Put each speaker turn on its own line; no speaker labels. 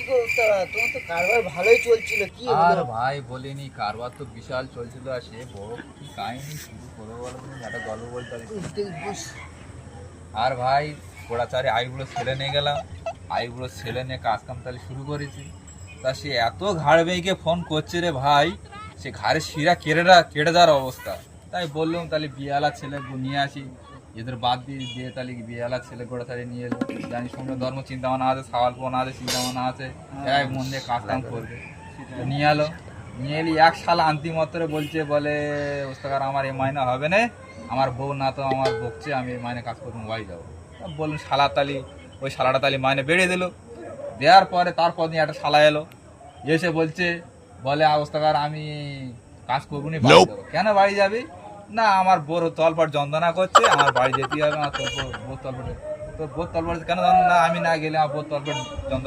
গো উস্তাদ, তোমার তো কারবার ভালোই চলছিল, কি
আর
হলো?
ভাই বলিনি, কারবার তো বিশাল চলছিল। আর সে বড় কি কাহিনী শুরু করবো বলো তুমি, একটা গল্প বলতে পারি। আর ভাই গোড়াচারে আইগুলো ছেলে নিয়ে গেলাম, আইগুলো ছেলে নিয়ে কাজ কাম তাহলে শুরু করেছি। তা সে এত ঘাড় বেঁকে ফোন করছে রে ভাই, সে ঘাড়ের শিরা কেটে যাওয়ার অবস্থা। তাই বললাম তাহলে বিয়েওয়ালা ছেলে নিয়ে আসি, এদের বাদ দিয়ে তাহলে বিয়েওয়ালা ছেলে গোড়াচারি নিয়ে এলো। জানি সঙ্গে ধর্ম চিন্তা ভাবনা আছে, সাওয়ালপনা আছে, চিন্তা ভাবনা আছে, এরাই মন দিয়ে কাজ কাম করবে। তো নিয়ে এলো, নিয়ে এলি এক শালা আন্তি মাত্রে বলে ওস্তাকার আমার এই মাইনে হবে না, আমার বউ না তো আমার বকছে, আমি এই মাইনে কাজ করবো বাড়ি যাবো। বলুন শালা তালি, ওই শালাটা তালি মাইনে বেড়ে দিল। দেওয়ার পরে তারপর দিন একটা শালা এলো, এসে বলে ওস্তাকার আমি কাজ করবো নি, বাড়ি যাবো। কেন বাড়ি যাবি? না আমার বোর তলপট যন্ত্রণা করছে, আমার বাড়ি যেতেই হবে। আমার তোর বোর তলপটে, তোর বোর তলপট কেন? না আমি না গেলে আমার বোর তলপট যন্ত্রণা